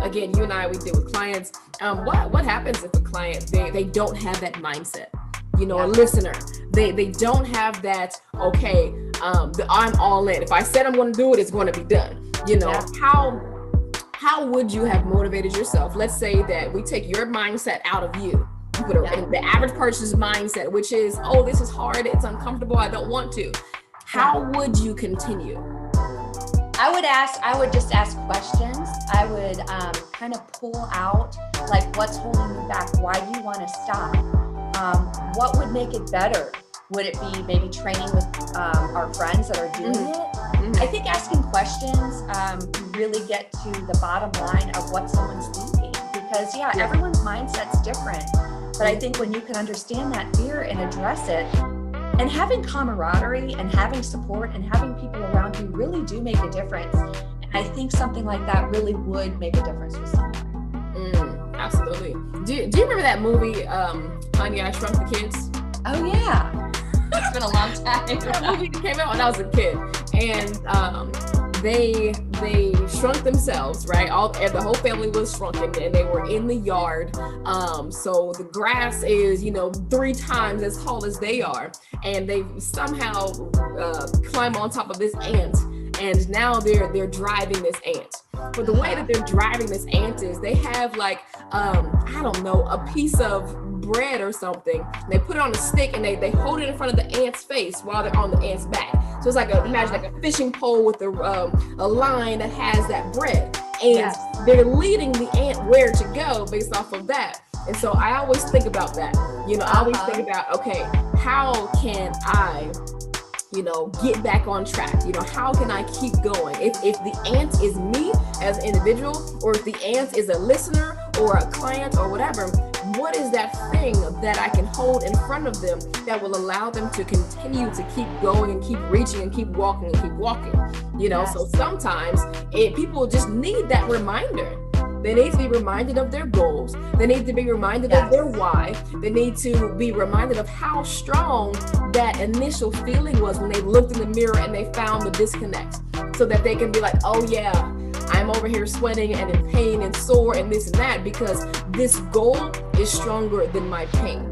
again, you and I, we deal with clients. What happens if a client, they don't have that mindset? A listener, they don't have that, okay, I'm all in. If I said I'm going to do it, it's going to be done. How would you have motivated yourself? Let's say that we take your mindset out of you. You put it in the average person's mindset, which is, oh, this is hard, it's uncomfortable, I don't want to. How would you continue? I would just ask questions. I would kind of pull out what's holding you back. Why do you want to stop? What would make it better? Would it be maybe training with our friends that are doing it? I think asking questions, you really get to the bottom line of what someone's thinking, because everyone's mindset's different. But I think when you can understand that fear and address it, and having camaraderie and having support and having people around you really do make a difference. And I think something like that really would make a difference with someone. Absolutely. Do you remember that movie, Honey, I Shrunk the Kids? Oh yeah. It's been a long time. That movie came out when I was a kid, and they shrunk themselves, right? The whole family was shrunken, and they were in the yard. So the grass is 3 times as tall as they are, and they somehow climb on top of this ant, and now they're driving this ant. But the way that they're driving this ant is they have I don't know, a piece of bread or something. They put it on a stick and they hold it in front of the ant's face while they're on the ant's back. So it's imagine a fishing pole with a line that has that bread, and they're leading the ant where to go based off of that. And so I always think about that. I always think about, okay, how can I get back on track? How can I keep going? If the ant is me as an individual, or if the ant is a listener or a client or whatever, what is that thing that I can hold in front of them that will allow them to continue to keep going and keep reaching and keep walking and keep walking? So sometimes people just need that reminder. They need to be reminded of their goals. They need to be reminded of their why. They need to be reminded of how strong that initial feeling was when they looked in the mirror and they found the disconnect, so that they can be like, oh yeah, I'm over here sweating and in pain and sore and this and that, because this goal is stronger than my pain.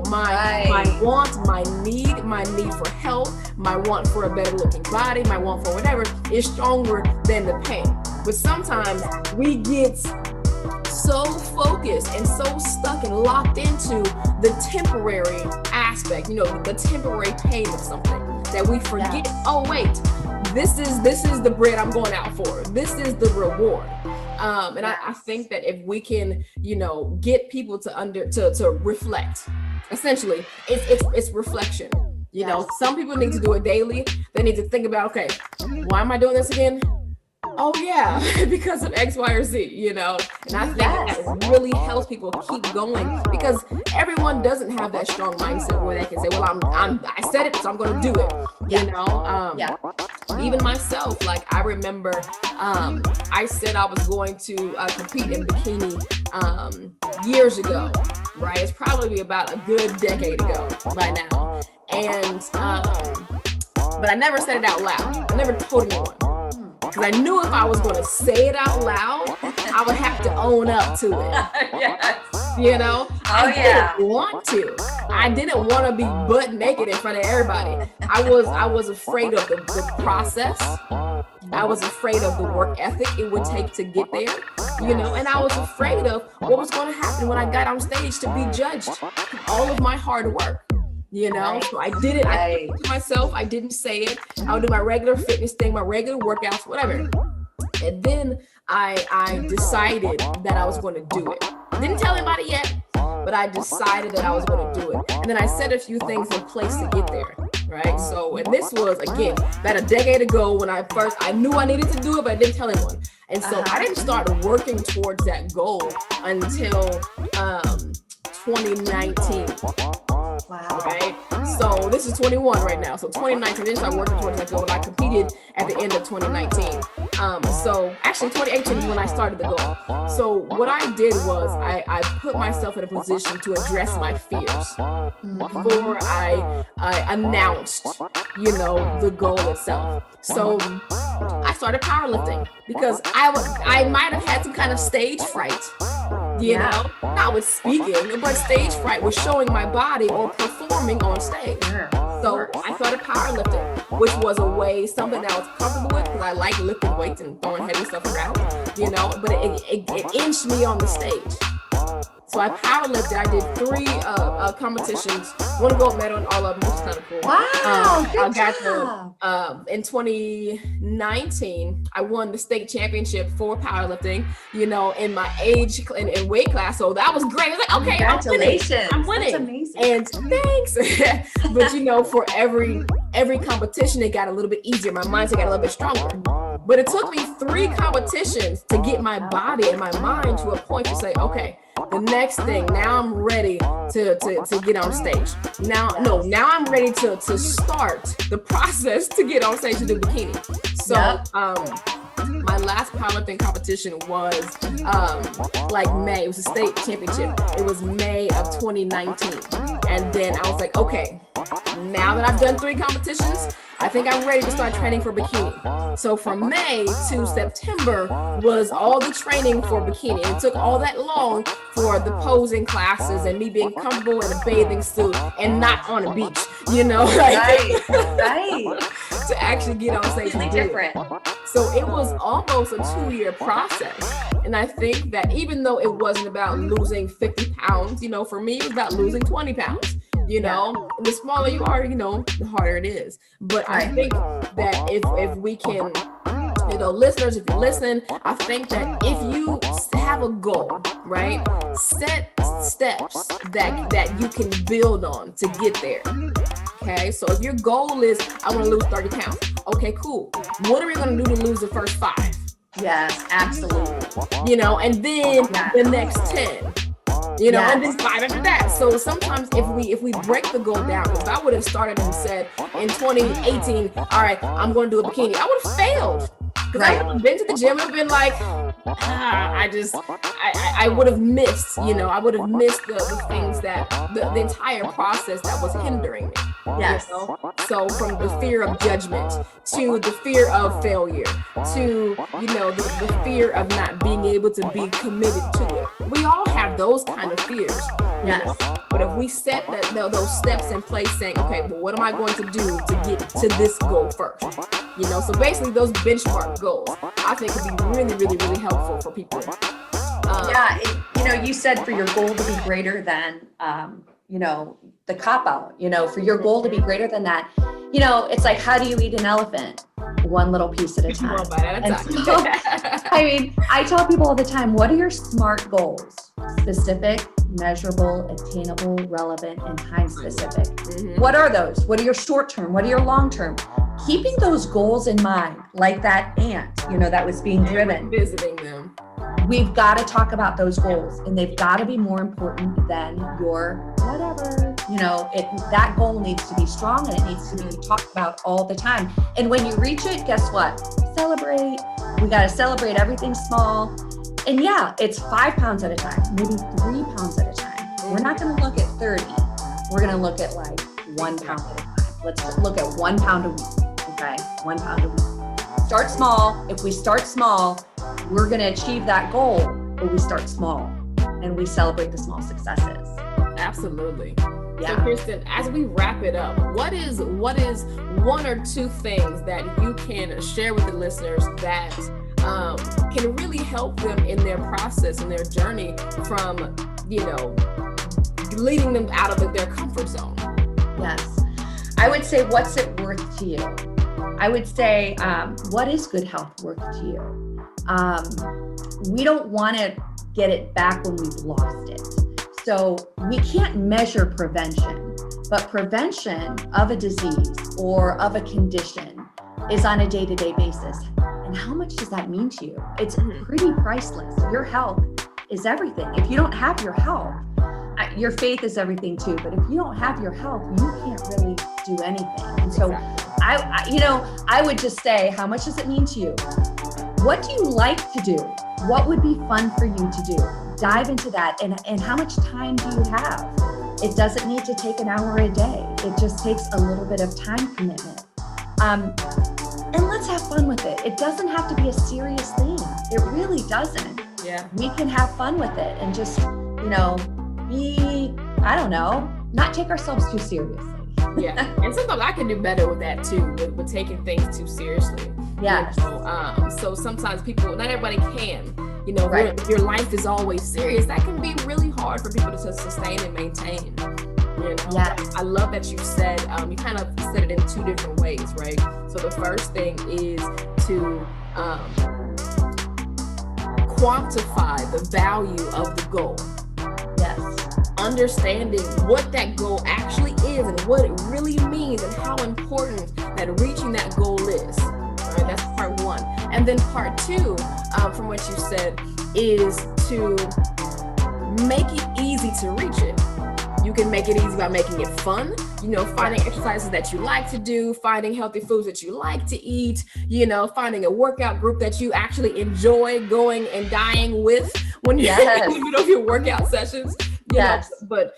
My want, my need for health, my want for a better looking body, my want for whatever is stronger than the pain. But sometimes we get so focused and so stuck and locked into the temporary aspect, the temporary pain of something, that we forget, oh wait, this is the bread I'm going out for. This is the reward. And I think that if we can, get people to reflect, essentially, it's reflection. Some people need to do it daily. They need to think about, okay, why am I doing this again? Oh yeah, because of X, Y, or Z, And I think that really helps people keep going, because everyone doesn't have that strong mindset where they can say, well, I said it, so I'm going to do it. Even myself, I remember, I said I was going to compete in bikini years ago, right? It's probably about a good decade ago by now. And, but I never said it out loud. I never told anyone. Because I knew if I was going to say it out loud, I would have to own up to it. Yes. I didn't want to. I didn't want to be butt naked in front of everybody. I was afraid of the process. I was afraid of the work ethic it would take to get there, and I was afraid of what was going to happen when I got on stage to be judged. All of my hard work. So I did it. I kept it to myself. I didn't say it. I would do my regular fitness thing, my regular workouts, whatever. And then I decided that I was going to do it. I didn't tell anybody yet, but I decided that I was going to do it. And then I set a few things in place to get there, right? So, and this was, again, about a decade ago when I knew I needed to do it, but I didn't tell anyone. And so I didn't start working towards that goal until 2019. Wow. Right? So this is 21 right now. So 2019, I didn't start working towards that goal. And I competed at the end of 2019. So actually 2018 is when I started the goal. So what I did was I put myself in a position to address my fears before I announced, the goal itself. So I started powerlifting because I might have had some kind of stage fright. Not with speaking, but stage fright was showing my body or performing on stage. So I started powerlifting, which was something that I was comfortable with because I like lifting weights and throwing heavy stuff around, but it inched me on the stage. So I powerlifted. I did 3 competitions, 1 gold medal in all of them, which is kind of cool. Wow, good job. In 2019, I won the state championship for powerlifting, in my age and weight class. So that was great. I was like, okay, congratulations. I'm winning. That's amazing. And thanks. But for every competition, it got a little bit easier. My mindset got a little bit stronger. But it took me 3 competitions to get my body and my mind to a point to say, okay, the next thing, now I'm ready to get on stage. Now I'm ready to start the process to get on stage to do bikini. So, my last powerlifting competition was May. It was a state championship. It was May of 2019. And then I was like, okay, now that I've done 3 competitions, I think I'm ready to start training for bikini. So from May to September was all the training for bikini. It took all that long for the posing classes and me being comfortable in a bathing suit and not on a beach, Right. To actually get on stage and do different. it. So it was almost a 2-year process. And I think that even though it wasn't about losing 50 pounds, for me, it was about losing 20 pounds. The smaller you are, the harder it is. But I think that if we can, listeners, if you listen, I think that if you have a goal, right, set steps that you can build on to get there. Okay, so if your goal is, I want to lose 30 pounds. Okay, cool. What are we going to do to lose the first 5? Yes, absolutely. And then the next 10. And then 5 after that. So sometimes if we break the goal down, because if I would have started and said in 2018, all right, I'm going to do a bikini, I would have failed. Because I would have been to the gym and been like, I would have missed, I would have missed the things that, the entire process that was hindering me. Yes. So from the fear of judgment to the fear of failure to, the fear of not being able to be committed to it. We all have those kind of fears. Yes. But if we set those steps in place saying, okay, well, what am I going to do to get to this goal first? So basically those benchmark goals, I think could be really, really, really helpful for people. You said for your goal to be greater than, the cop out, for your goal to be greater than that, it's like, how do you eat an elephant? One little piece at a time. One bite at a time. So, I tell people all the time, what are your SMART goals? Specific, measurable, attainable, relevant, and time specific. Mm-hmm. What are those? What are your short term? What are your long term? Keeping those goals in mind, like that ant, that was being driven. Visiting them. We've got to talk about those goals, and they've got to be more important than your whatever. That goal needs to be strong, and it needs to be talked about all the time. And when you reach it, guess what? Celebrate. We got to celebrate everything small. And it's 5 pounds at a time, maybe 3 pounds at a time. We're not going to look at 30. We're going to look at 1 pound at a time. Let's just look at 1 pound a week. Okay, 1 pound a week. Start small. If we start small, we're going to achieve that goal, but we start small and we celebrate the small successes. Absolutely. So Kirsten, as we wrap it up, what is one or two things that you can share with the listeners that can really help them in their process and their journey from, leading them out of their comfort zone? Yes. I would say, what's it worth to you? I would say, what is good health worth to you? We don't want to get it back when we've lost it. So we can't measure prevention, but prevention of a disease or of a condition is on a day-to-day basis. And how much does that mean to you? It's pretty priceless. Your health is everything. If you don't have your health, your faith is everything too. But if you don't have your health, you can't really do anything. And so I would just say, how much does it mean to you? What do you like to do? What would be fun for you to do? Dive into that. And how much time do you have? It doesn't need to take an hour a day. It just takes a little bit of time commitment. And let's have fun with it. It doesn't have to be a serious thing. It really doesn't. Yeah. We can have fun with it and just, not take ourselves too seriously. Yeah. And sometimes I can do better with that too, with taking things too seriously. Yeah. So sometimes people, not everybody can, Right. Your life is always serious. That can be really hard for people to sustain and maintain. Yes. I love that you said, you kind of said it in two different ways, right? So the first thing is to quantify the value of the goal. Yes. Understanding what that goal actually is and what it really means and how important that reaching that goal is. All right, that's part one. And then part two, from what you said, is to make it easy to reach it. You can make it easy by making it fun, finding exercises that you like to do, finding healthy foods that you like to eat, finding a workout group that you actually enjoy going and dying with when you're in the middle of your workout sessions. Yes. But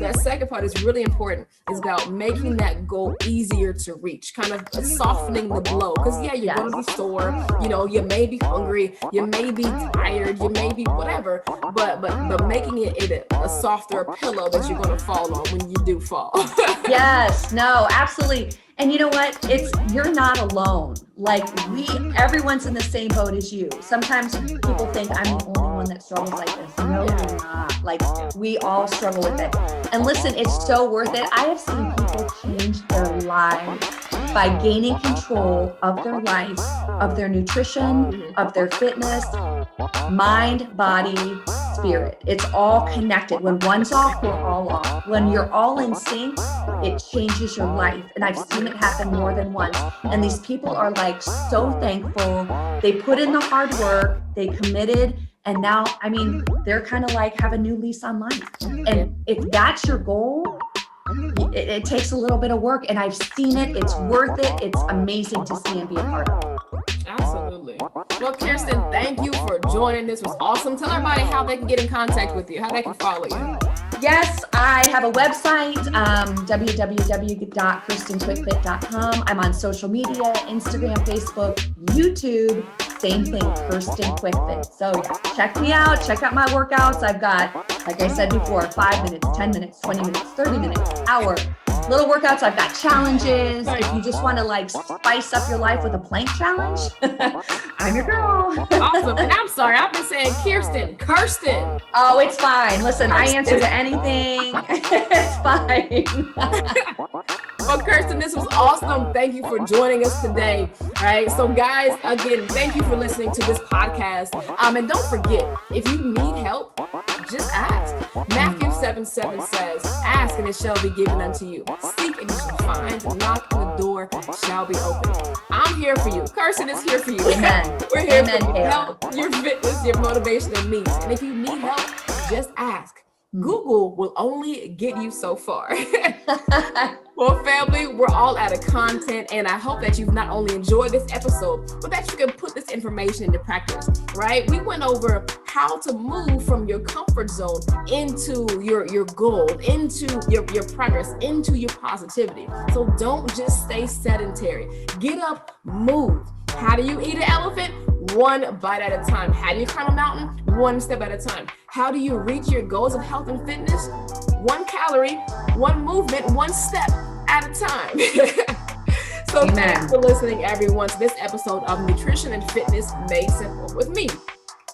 that second part is really important. It's about making that goal easier to reach, kind of softening the blow. Because you're going to be sore, you may be hungry, you may be tired, you may be whatever, but making it a softer pillow that you're going to fall on when you do fall. Yes, no, absolutely. And you know what? You're not alone. Everyone's in the same boat as you. Sometimes people think I'm the only one that struggles like this. No, you're not. We all struggle with it. And listen, it's so worth it. I have seen people change their lives by gaining control of their life, of their nutrition, of their fitness, mind, body, spirit. It's all connected. When one's off, we're all off. When you're all in sync, it changes your life. And I've seen it happen more than once. And these people are so thankful. They put in the hard work, they committed, and now, they're kind of have a new lease on life. And if that's your goal, it takes a little bit of work, and I've seen it. It's worth it. It's amazing to see and be a part of. Absolutely. Well, Kirsten, thank you for joining. This was awesome. Tell everybody how they can get in contact with you, how they can follow you. Yes, I have a website, www.kirstenquickfit.com. I'm on social media, Instagram, Facebook, YouTube, same thing, Kirsten Quickfit. So check me out, check out my workouts. I've got, like I said before, 5 minutes, 10 minutes, 20 minutes, 30 minutes, hour. Little workouts. I've got challenges. If you just want to spice up your life with a plank challenge, I'm your girl. Awesome. And I'm sorry, I've been saying Kirsten. Oh, it's fine. Listen, I answer to anything. It's fine. Well, Kirsten, this was awesome. Thank you for joining us today. All right. So guys, again, thank you for listening to this podcast. And don't forget, if you need help, just ask. Matthew 7:7 says, ask and it shall be given unto you. Seek and you shall find. Knock and the door shall be open. I'm here for you. Kirsten is here for you. Amen. We're here Amen, for your Cailah. health, your fitness, your motivation and needs. And if you need help, just ask. Google will only get you so far. Well, family, we're all out of content, and I hope that you've not only enjoyed this episode, but that you can put this information into practice, right? We went over how to move from your comfort zone into your goal, into your progress, into your positivity. So don't just stay sedentary. Get up, move. How do you eat an elephant? one bite at a time. How do you climb a mountain? One step at a time. How do you reach your goals of health and fitness? 1 calorie, 1 movement, 1 step at a time. So Amen. Thanks for listening, everyone, to this episode of Nutrition and Fitness Made Simple with me,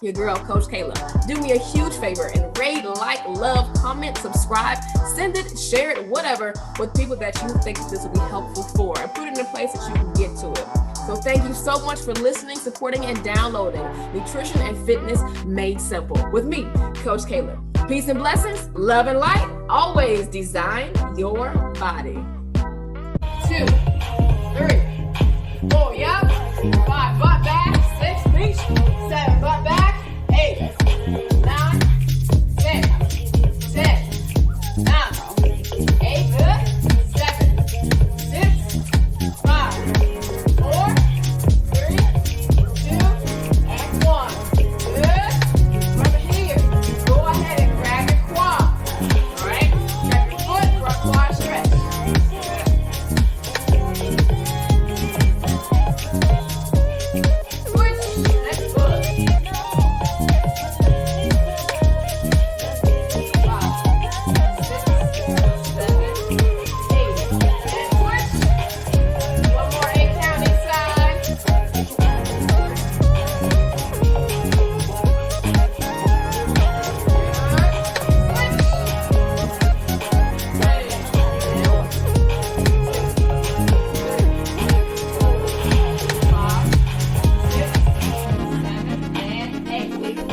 your girl, Coach Cailah. Do me a huge favor and rate, like, love, comment, subscribe, send it, share it, whatever, with people that you think this will be helpful for, and put it in a place that you can get to it. So thank you so much for listening, supporting, and downloading Nutrition and Fitness Made Simple with me, Coach Cailah. Peace and blessings, love and light. Always design your body. 2, 3, 4, yup. 5, butt back. 6, reach. 7, butt back. 8, 9, 10, 10, 9, 8, good. 7, 6, 5, 4, 3, 2, and 1. Good. From here, go ahead and grab your quad. All right? Grab your foot for a quad stretch. Switch. Next foot. 5, 6, 7, 8. And switch. One more 8 count each side.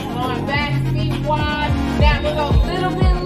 Going back, feet wide. Now we'll go a little bit